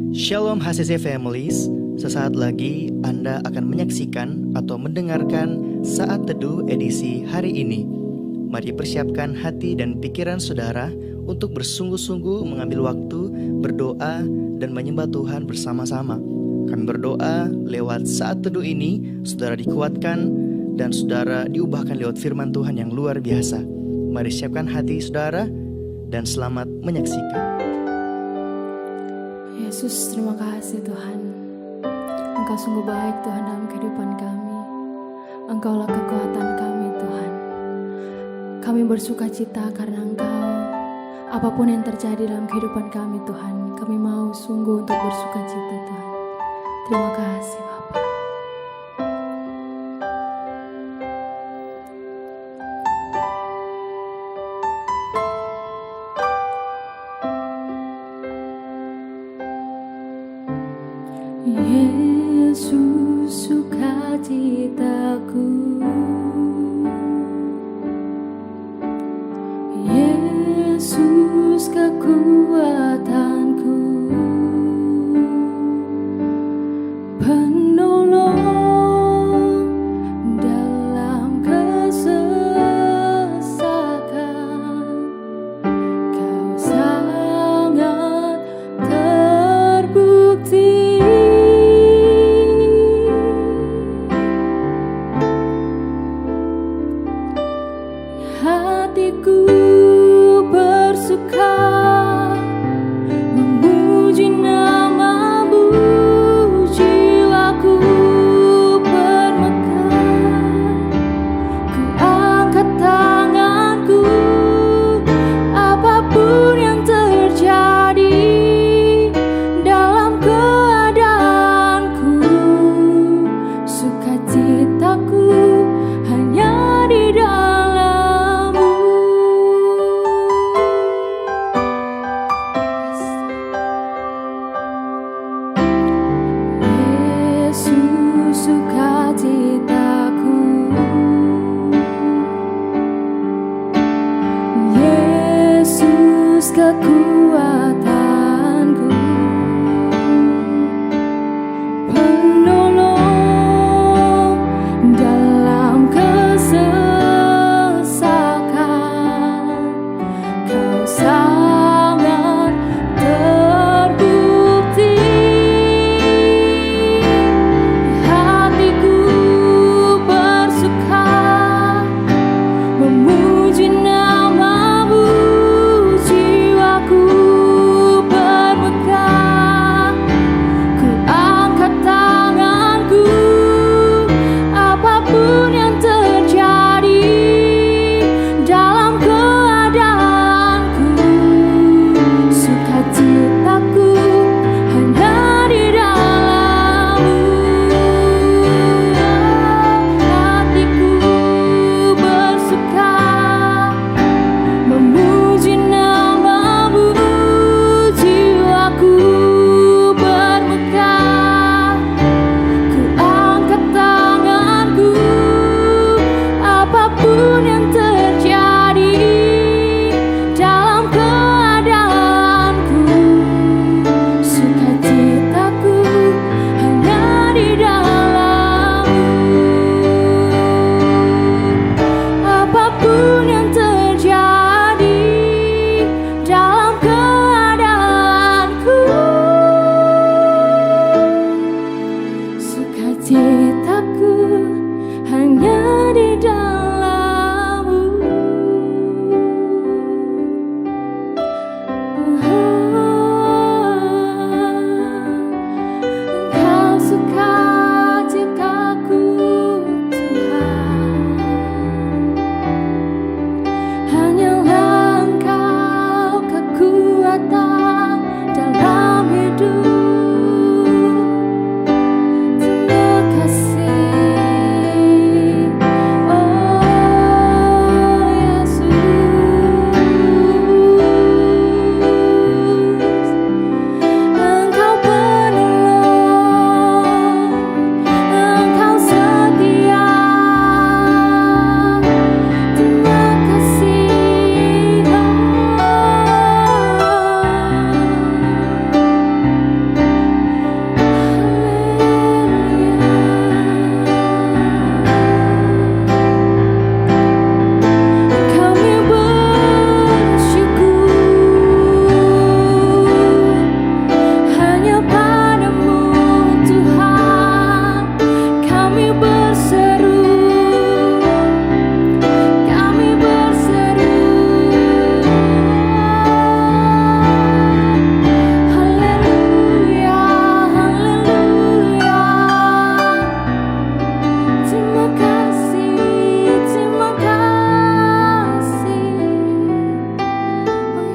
Shalom HCC Families, sesaat lagi Anda akan menyaksikan atau mendengarkan Saat Teduh edisi hari ini. Mari persiapkan hati dan pikiran saudara untuk bersungguh-sungguh mengambil waktu, berdoa, dan menyembah Tuhan bersama-sama. Kami berdoa lewat Saat Teduh ini, saudara dikuatkan dan saudara diubahkan lewat firman Tuhan yang luar biasa. Mari siapkan hati saudara dan selamat menyaksikan. Yesus, terima kasih Tuhan. Engkau sungguh baik Tuhan dalam kehidupan kami. Engkaulah kekuatan kami Tuhan. Kami bersuka cita karena Engkau. Apapun yang terjadi dalam kehidupan kami Tuhan, kami mau sungguh untuk bersuka cita Tuhan. Terima kasih Bapa. Yesus, sukacitaku, Yesus, kekuatanku, penolong dalam kesesakan. Kau sangat terbukti. Hatiku bersuka memuji nama-Mu, jiwaku bermegah. Ku angkat tanganku, apapun yang terjadi dalam keadaanku. Sukacitaku hanya di dalam sukacitaku, Yesus, kekuatanku, penolong dalam kesesakan. Kau sangat terbukti. Memuji nama-Mu, jiwaku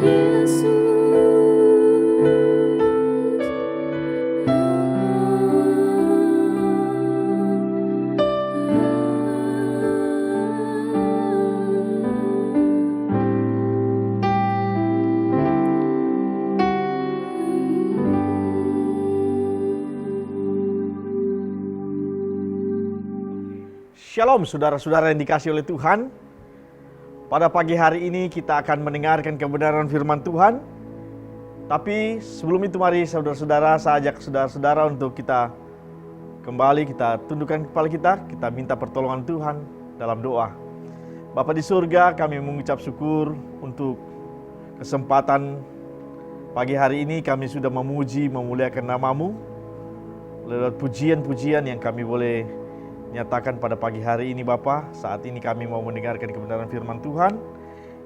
Shalom saudara-saudara yang dikasihi oleh Tuhan. Pada pagi hari ini kita akan mendengarkan kebenaran firman Tuhan. Tapi sebelum itu mari saudara-saudara, saya ajak saudara-saudara untuk kita kembali, kita tundukkan kepala kita minta pertolongan Tuhan dalam doa. Bapa di surga, kami mengucap syukur untuk kesempatan pagi hari ini. Kami sudah memuji, memuliakan nama-Mu lewat pujian-pujian yang kami boleh nyatakan pada pagi hari ini Bapa. Saat ini kami mau mendengarkan kebenaran firman Tuhan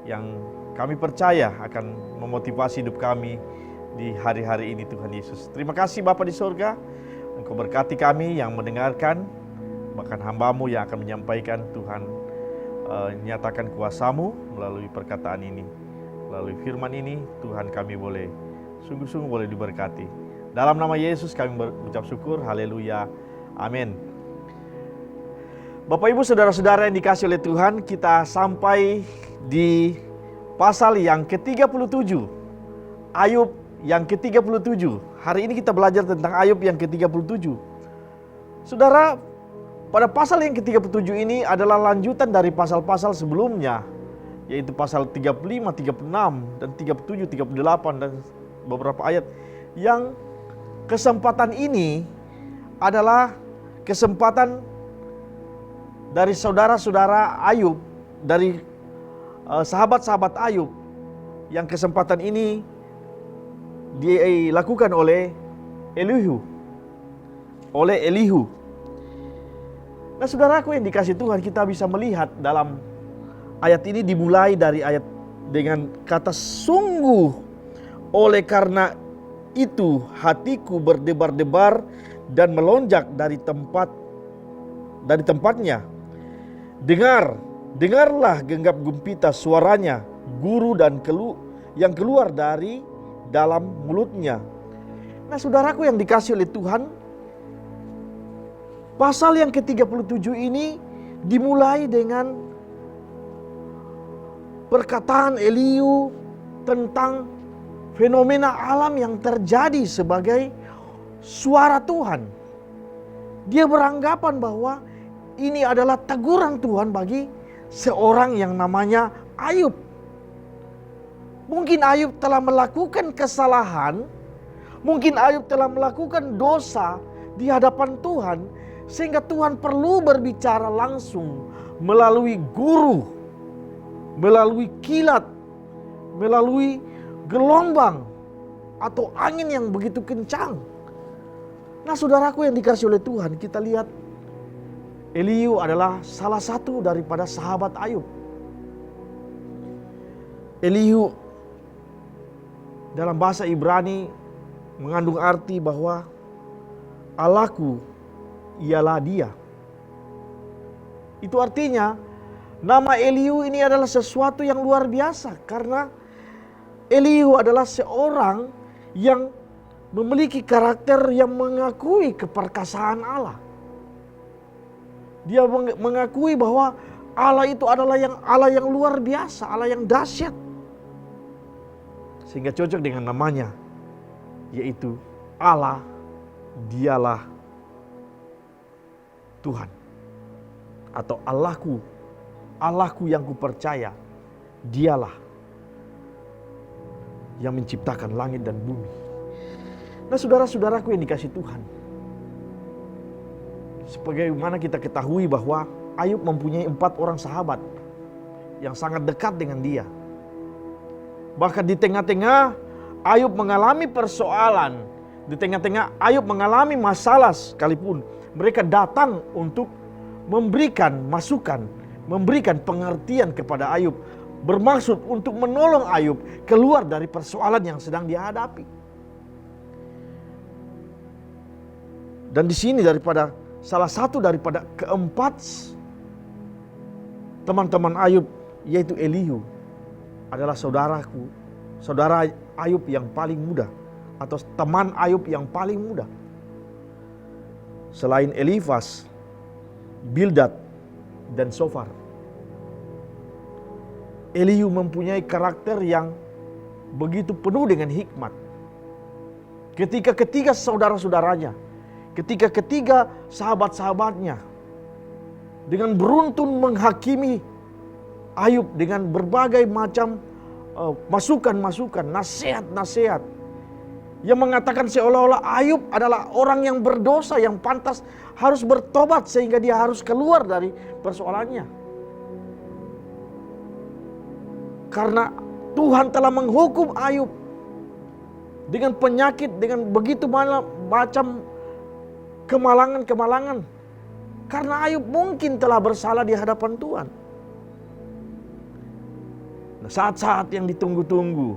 yang kami percaya akan memotivasi hidup kami di hari-hari ini Tuhan Yesus. Terima kasih Bapa di surga, Engkau berkati kami yang mendengarkan, bahkan hamba-Mu yang akan menyampaikan. Tuhan nyatakan kuasa-Mu melalui perkataan ini, melalui firman ini. Tuhan, kami boleh sungguh-sungguh boleh diberkati. Dalam nama Yesus kami berucap syukur. Haleluya. Amin. Bapak Ibu saudara-saudara yang dikasihi oleh Tuhan, kita sampai di pasal yang ke-37. Ayub yang ke-37. Hari ini kita belajar tentang Ayub yang ke-37. Saudara, pada pasal yang ke-37 ini adalah lanjutan dari pasal-pasal sebelumnya, yaitu pasal 35, 36, dan 37, 38, dan beberapa ayat. Yang kesempatan ini adalah kesempatan dari saudara-saudara Ayub, dari sahabat-sahabat Ayub, yang kesempatan ini dilakukan oleh Elihu. Nah saudaraku yang dikasih Tuhan, kita bisa melihat dalam ayat ini dimulai dari ayat dengan kata sungguh. Oleh karena itu hatiku berdebar-debar dan melonjak dari tempatnya. Dengarlah genggam gempita suaranya, guru dan yang keluar dari dalam mulutnya. Nah saudaraku yang dikasih oleh Tuhan, pasal yang ke-37 ini dimulai dengan perkataan Elihu tentang fenomena alam yang terjadi sebagai suara Tuhan. Dia beranggapan bahwa ini adalah teguran Tuhan bagi seorang yang namanya Ayub. Mungkin Ayub telah melakukan kesalahan, mungkin Ayub telah melakukan dosa di hadapan Tuhan, sehingga Tuhan perlu berbicara langsung melalui guru, melalui kilat, melalui gelombang atau angin yang begitu kencang. Nah saudaraku yang dikasih oleh Tuhan, kita lihat Elihu adalah salah satu daripada sahabat Ayub. Elihu dalam bahasa Ibrani mengandung arti bahwa Allahku ialah dia. Itu artinya nama Elihu ini adalah sesuatu yang luar biasa, karena Elihu adalah seorang yang memiliki karakter yang mengakui keperkasaan Allah. Dia mengakui bahwa Allah itu adalah Allah yang luar biasa, Allah yang dahsyat. Sehingga cocok dengan namanya, yaitu Allah, dialah Tuhan. Atau Allahku yang kupercaya, dialah yang menciptakan langit dan bumi. Nah saudara-saudaraku yang dikasih Tuhan, sebagaimana kita ketahui bahwa Ayub mempunyai 4 orang sahabat yang sangat dekat dengan dia. Bahkan di tengah-tengah Ayub mengalami persoalan, di tengah-tengah Ayub mengalami masalah sekalipun, mereka datang untuk memberikan masukan, memberikan pengertian kepada Ayub, bermaksud untuk menolong Ayub keluar dari persoalan yang sedang dihadapi. Dan di sini salah satu daripada keempat teman-teman Ayub, yaitu Elihu, adalah saudaraku saudara Ayub yang paling muda atau teman Ayub yang paling muda. Selain Elifaz, Bildad, dan Sofar. Elihu mempunyai karakter yang begitu penuh dengan hikmat. Ketika saudara-saudaranya, ketika sahabat-sahabatnya dengan beruntun menghakimi Ayub dengan berbagai macam masukan-masukan, nasihat-nasihat yang mengatakan seolah-olah Ayub adalah orang yang berdosa, yang pantas harus bertobat sehingga dia harus keluar dari persoalannya. Karena Tuhan telah menghukum Ayub dengan penyakit, dengan begitu macam kemalangan-kemalangan. Karena Ayub mungkin telah bersalah di hadapan Tuhan. Nah, saat-saat yang ditunggu-tunggu,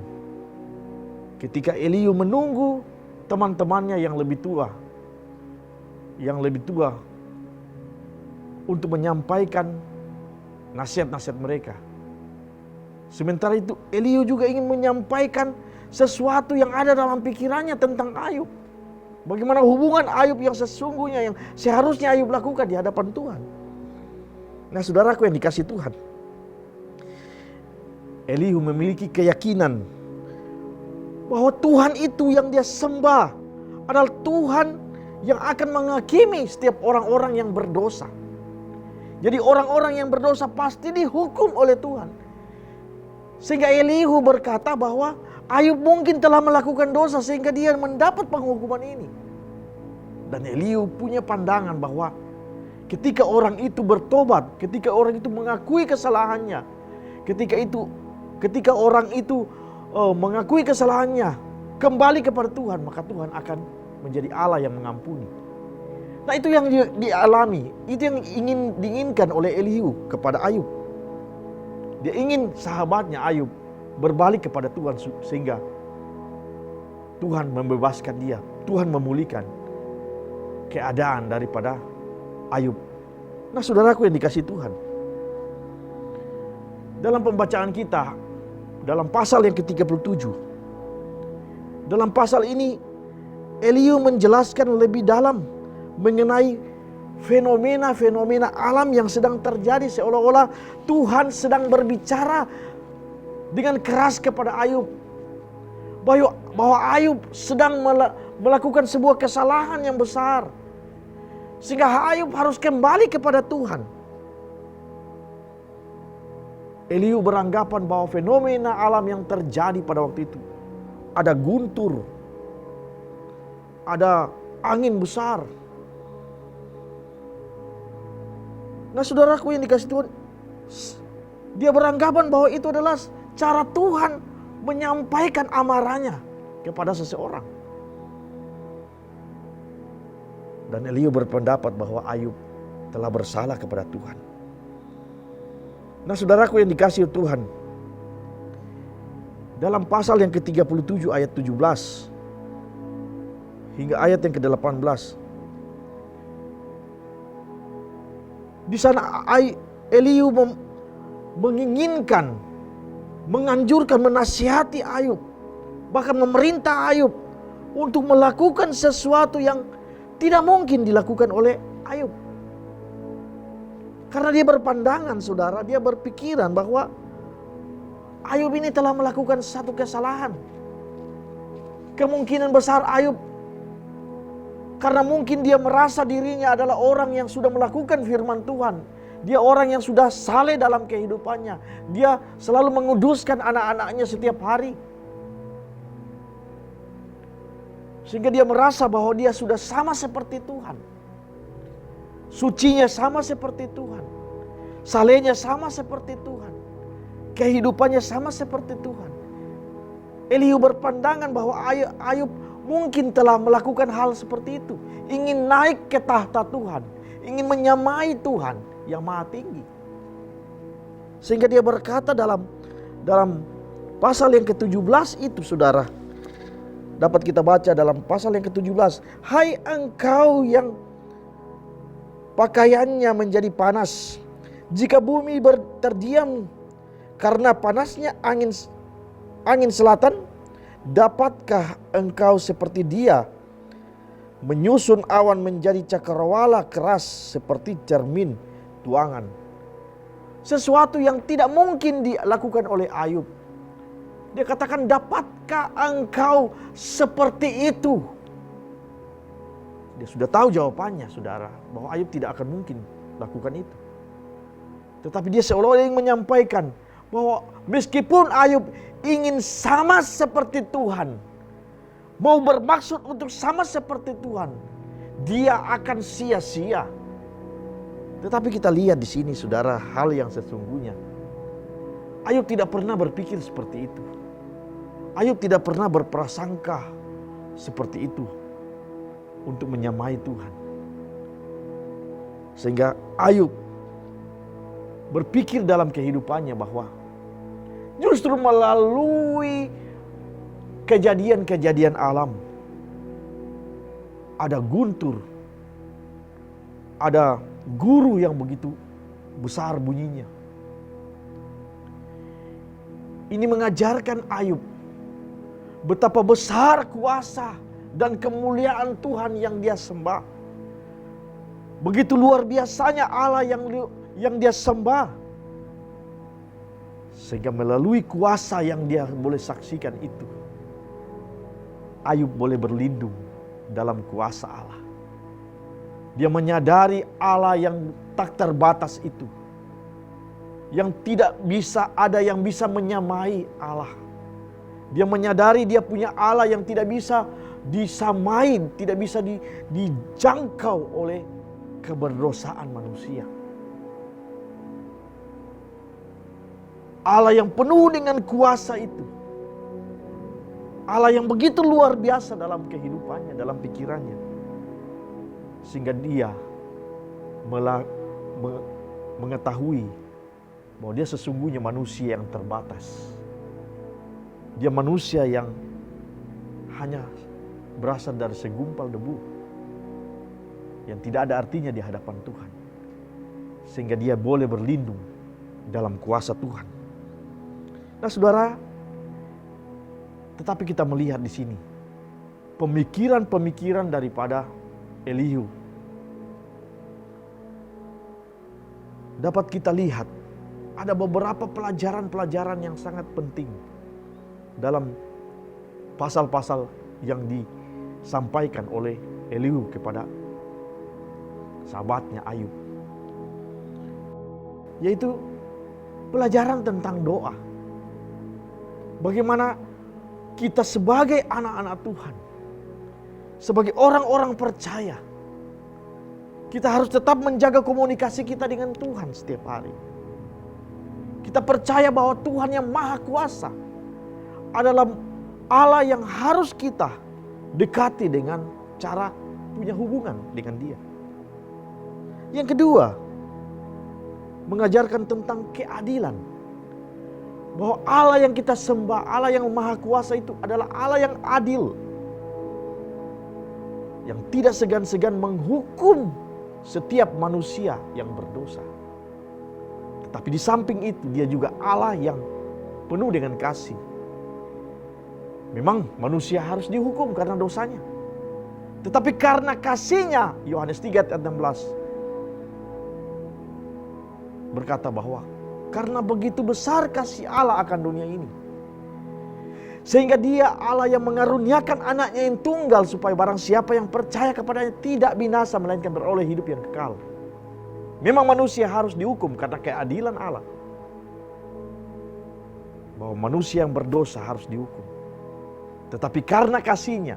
ketika Elihu menunggu teman-temannya yang lebih tua untuk menyampaikan nasihat-nasihat mereka. Sementara itu Elihu juga ingin menyampaikan sesuatu yang ada dalam pikirannya tentang Ayub. Bagaimana hubungan Ayub yang sesungguhnya, yang seharusnya Ayub lakukan di hadapan Tuhan. Nah, saudaraku yang dikasih Tuhan, Elihu memiliki keyakinan bahwa Tuhan itu yang dia sembah adalah Tuhan yang akan menghakimi setiap orang-orang yang berdosa. Jadi orang-orang yang berdosa pasti dihukum oleh Tuhan. Sehingga Elihu berkata bahwa Ayub mungkin telah melakukan dosa sehingga dia mendapat penghukuman ini. Dan Elihu punya pandangan bahwa ketika orang itu bertobat, ketika orang itu mengakui kesalahannya, ketika orang itu mengakui kesalahannya, kembali kepada Tuhan, maka Tuhan akan menjadi Allah yang mengampuni. Nah, itu yang dialami, itu yang diinginkan oleh Elihu kepada Ayub. Dia ingin sahabatnya Ayub berbalik kepada Tuhan sehingga Tuhan membebaskan dia, Tuhan memulihkan keadaan daripada Ayub. Nah, saudaraku yang dikasih Tuhan, dalam pembacaan kita dalam pasal yang ke-37, dalam pasal ini Elihu menjelaskan lebih dalam mengenai fenomena-fenomena alam yang sedang terjadi, seolah-olah Tuhan sedang berbicara dengan keras kepada Ayub bahwa Ayub sedang melakukan sebuah kesalahan yang besar sehingga Ayub harus kembali kepada Tuhan. Elihu beranggapan bahwa fenomena alam yang terjadi pada waktu itu, ada guntur, ada angin besar. Nah, saudaraku yang dikasih Tuhan, dia beranggapan bahwa itu adalah cara Tuhan menyampaikan amarahnya kepada seseorang. Dan Elihu berpendapat bahwa Ayub telah bersalah kepada Tuhan. Nah, saudaraku yang dikasih Tuhan, dalam pasal yang ke-37 ayat 17 hingga ayat yang ke-18, di sana Elihu menginginkan, menganjurkan, menasihati Ayub, bahkan memerintah Ayub untuk melakukan sesuatu yang tidak mungkin dilakukan oleh Ayub. Karena dia berpandangan, saudara, dia berpikiran bahwa Ayub ini telah melakukan satu kesalahan. Kemungkinan besar Ayub, karena mungkin dia merasa dirinya adalah orang yang sudah melakukan firman Tuhan. Dia orang yang sudah saleh dalam kehidupannya. Dia selalu menguduskan anak-anaknya setiap hari. Sehingga dia merasa bahwa dia sudah sama seperti Tuhan. Sucinya sama seperti Tuhan. Salehnya sama seperti Tuhan. Kehidupannya sama seperti Tuhan. Elihu berpandangan bahwa Ayub mungkin telah melakukan hal seperti itu. Ingin naik ke tahta Tuhan. Ingin menyamai Tuhan yang maha tinggi. Sehingga dia berkata dalam pasal yang ke-17 itu, saudara, dapat kita baca dalam pasal yang ke-17. Hai engkau yang pakaiannya menjadi panas, jika bumi terdiam karena panasnya angin angin selatan? Dapatkah engkau seperti dia menyusun awan menjadi cakrawala keras seperti cermin tuangan? Sesuatu yang tidak mungkin dilakukan oleh Ayub. Dia katakan, dapatkah engkau seperti itu? Dia sudah tahu jawabannya, saudara, bahwa Ayub tidak akan mungkin lakukan itu. Tetapi dia seolah-olah ingin menyampaikan bahwa meskipun Ayub ingin sama seperti Tuhan, mau bermaksud untuk sama seperti Tuhan, dia akan sia-sia. Tetapi kita lihat di sini, saudara, hal yang sesungguhnya. Ayub tidak pernah berpikir seperti itu. Ayub tidak pernah berprasangka seperti itu untuk menyamai Tuhan. Sehingga Ayub berpikir dalam kehidupannya bahwa justru melalui kejadian-kejadian alam, ada guntur, ada guru yang begitu besar bunyinya. Ini mengajarkan Ayub betapa besar kuasa dan kemuliaan Tuhan yang dia sembah. Begitu luar biasanya Allah yang dia sembah. Sehingga melalui kuasa yang dia boleh saksikan itu, Ayub boleh berlindung dalam kuasa Allah. Dia menyadari Allah yang tak terbatas itu, yang tidak bisa ada yang bisa menyamai Allah. Dia menyadari dia punya Allah yang tidak bisa disamai, tidak bisa dijangkau oleh keberdosaan manusia. Allah yang penuh dengan kuasa itu, Allah yang begitu luar biasa dalam kehidupannya, dalam pikirannya, sehingga dia mengetahui bahwa dia sesungguhnya manusia yang terbatas. Dia manusia yang hanya berasal dari segumpal debu yang tidak ada artinya di hadapan Tuhan, sehingga dia boleh berlindung dalam kuasa Tuhan. Nah, saudara, tetapi kita melihat di sini pemikiran-pemikiran daripada Elihu. Dapat kita lihat ada beberapa pelajaran-pelajaran yang sangat penting dalam pasal-pasal yang disampaikan oleh Elihu kepada sahabatnya Ayub. Yaitu pelajaran tentang doa. Bagaimana kita sebagai anak-anak Tuhan, sebagai orang-orang percaya, kita harus tetap menjaga komunikasi kita dengan Tuhan setiap hari. Kita percaya bahwa Tuhan yang Maha Kuasa adalah Allah yang harus kita dekati dengan cara punya hubungan dengan Dia. Yang kedua, mengajarkan tentang keadilan. Bahwa Allah yang kita sembah, Allah yang Maha Kuasa itu adalah Allah yang adil, yang tidak segan-segan menghukum setiap manusia yang berdosa. Tetapi di samping itu dia juga Allah yang penuh dengan kasih. Memang manusia harus dihukum karena dosanya, tetapi karena kasihnya, Yohanes 3 ayat 16 berkata bahwa karena begitu besar kasih Allah akan dunia ini, sehingga dia Allah yang mengaruniakan anaknya yang tunggal, supaya barang siapa yang percaya kepadanya tidak binasa, melainkan beroleh hidup yang kekal. Memang manusia harus dihukum karena keadilan Allah, bahwa manusia yang berdosa harus dihukum. Tetapi karena kasihnya,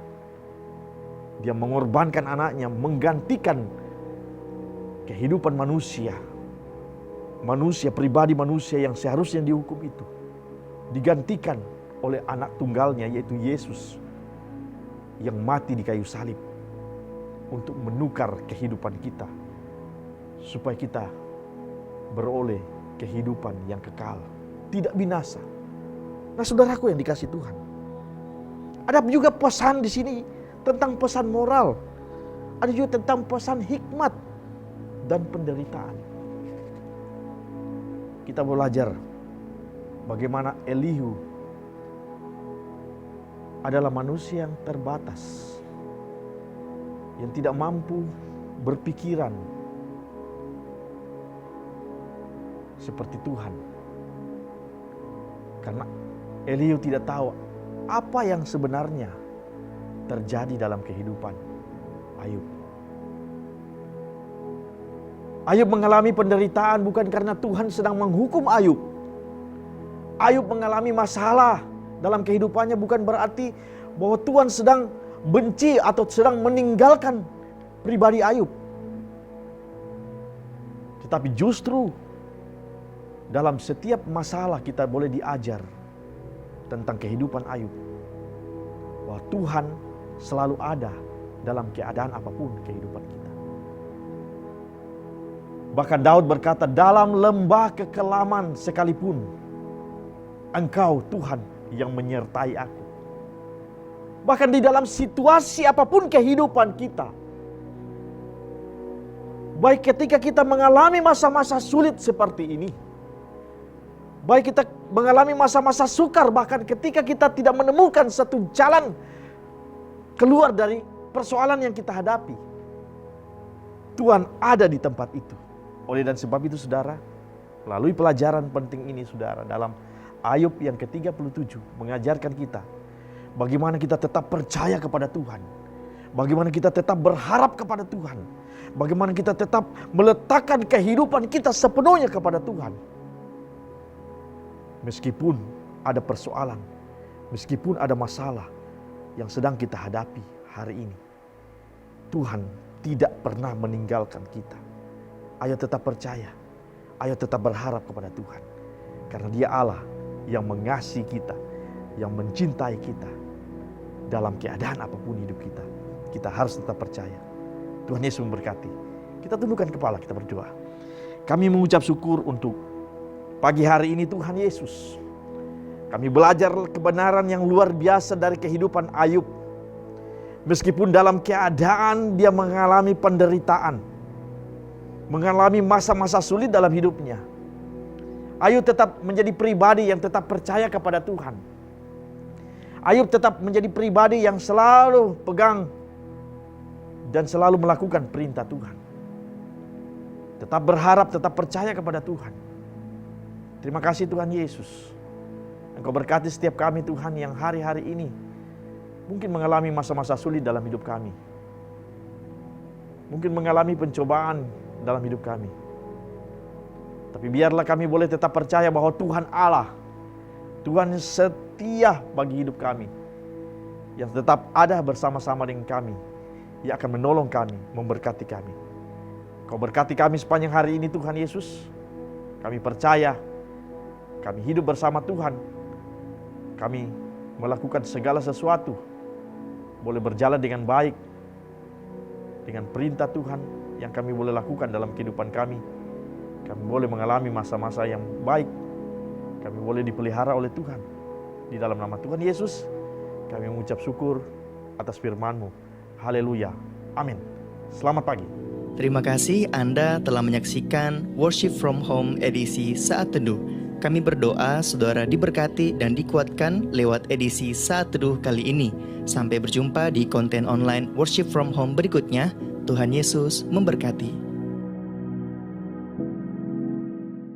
dia mengorbankan anaknya, menggantikan kehidupan manusia. Manusia, pribadi manusia yang seharusnya dihukum itu digantikan oleh anak tunggalnya, yaitu Yesus, yang mati di kayu salib untuk menukar kehidupan kita, supaya kita beroleh kehidupan yang kekal, tidak binasa. Nah, saudaraku yang dikasihi Tuhan, ada juga pesan di sini tentang pesan moral, ada juga tentang pesan hikmat dan penderitaan. Kita belajar bagaimana Elihu adalah manusia yang terbatas, yang tidak mampu berpikiran seperti Tuhan. Karena Elihu tidak tahu apa yang sebenarnya terjadi dalam kehidupan Ayub. Ayub mengalami penderitaan bukan karena Tuhan sedang menghukum Ayub. Ayub mengalami masalah dalam kehidupannya bukan berarti bahwa Tuhan sedang benci atau sedang meninggalkan pribadi Ayub. Tetapi justru dalam setiap masalah kita boleh diajar tentang kehidupan Ayub. Bahwa Tuhan selalu ada dalam keadaan apapun kehidupan kita. Bahkan Daud berkata, dalam lembah kekelaman sekalipun, Engkau Tuhan yang menyertai aku. Bahkan di dalam situasi apapun kehidupan kita, baik ketika kita mengalami masa-masa sulit seperti ini, baik kita mengalami masa-masa sukar, bahkan ketika kita tidak menemukan satu jalan keluar dari persoalan yang kita hadapi, Tuhan ada di tempat itu. Oleh dan sebab itu saudara, melalui pelajaran penting ini saudara, dalam Ayub yang ke-37 mengajarkan kita bagaimana kita tetap percaya kepada Tuhan, bagaimana kita tetap berharap kepada Tuhan, bagaimana kita tetap meletakkan kehidupan kita sepenuhnya kepada Tuhan. Meskipun ada persoalan, meskipun ada masalah yang sedang kita hadapi hari ini, Tuhan tidak pernah meninggalkan kita. Ayo tetap percaya, ayo tetap berharap kepada Tuhan. Karena Dia Allah yang mengasihi kita, yang mencintai kita. Dalam keadaan apapun hidup kita, kita harus tetap percaya. Tuhan Yesus memberkati. Kita tundukkan kepala, kita berdoa. Kami mengucap syukur untuk pagi hari ini Tuhan Yesus. Kami belajar kebenaran yang luar biasa dari kehidupan Ayub. Meskipun dalam keadaan dia mengalami penderitaan, mengalami masa-masa sulit dalam hidupnya, Ayub tetap menjadi pribadi yang tetap percaya kepada Tuhan. Ayub tetap menjadi pribadi yang selalu pegang dan selalu melakukan perintah Tuhan. Tetap berharap, tetap percaya kepada Tuhan. Terima kasih Tuhan Yesus. Engkau berkati setiap kami Tuhan yang hari-hari ini mungkin mengalami masa-masa sulit dalam hidup kami. Mungkin mengalami pencobaan dalam hidup kami. Tapi biarlah kami boleh tetap percaya bahwa Tuhan Allah, Tuhan setia bagi hidup kami, yang tetap ada bersama-sama dengan kami, yang akan menolong kami, memberkati kami. Kau berkati kami sepanjang hari ini Tuhan Yesus. Kami percaya, kami hidup bersama Tuhan. Kami melakukan segala sesuatu boleh berjalan dengan baik, dengan perintah Tuhan yang kami boleh lakukan dalam kehidupan kami. Kami boleh mengalami masa-masa yang baik. Kami boleh dipelihara oleh Tuhan. Di dalam nama Tuhan Yesus, kami mengucap syukur atas firman-Mu. Haleluya. Amin. Selamat pagi. Terima kasih Anda telah menyaksikan Worship from Home edisi Saat Teduh. Kami berdoa saudara diberkati dan dikuatkan lewat edisi Saat Teduh kali ini. Sampai berjumpa di konten online Worship from Home berikutnya. Tuhan Yesus memberkati.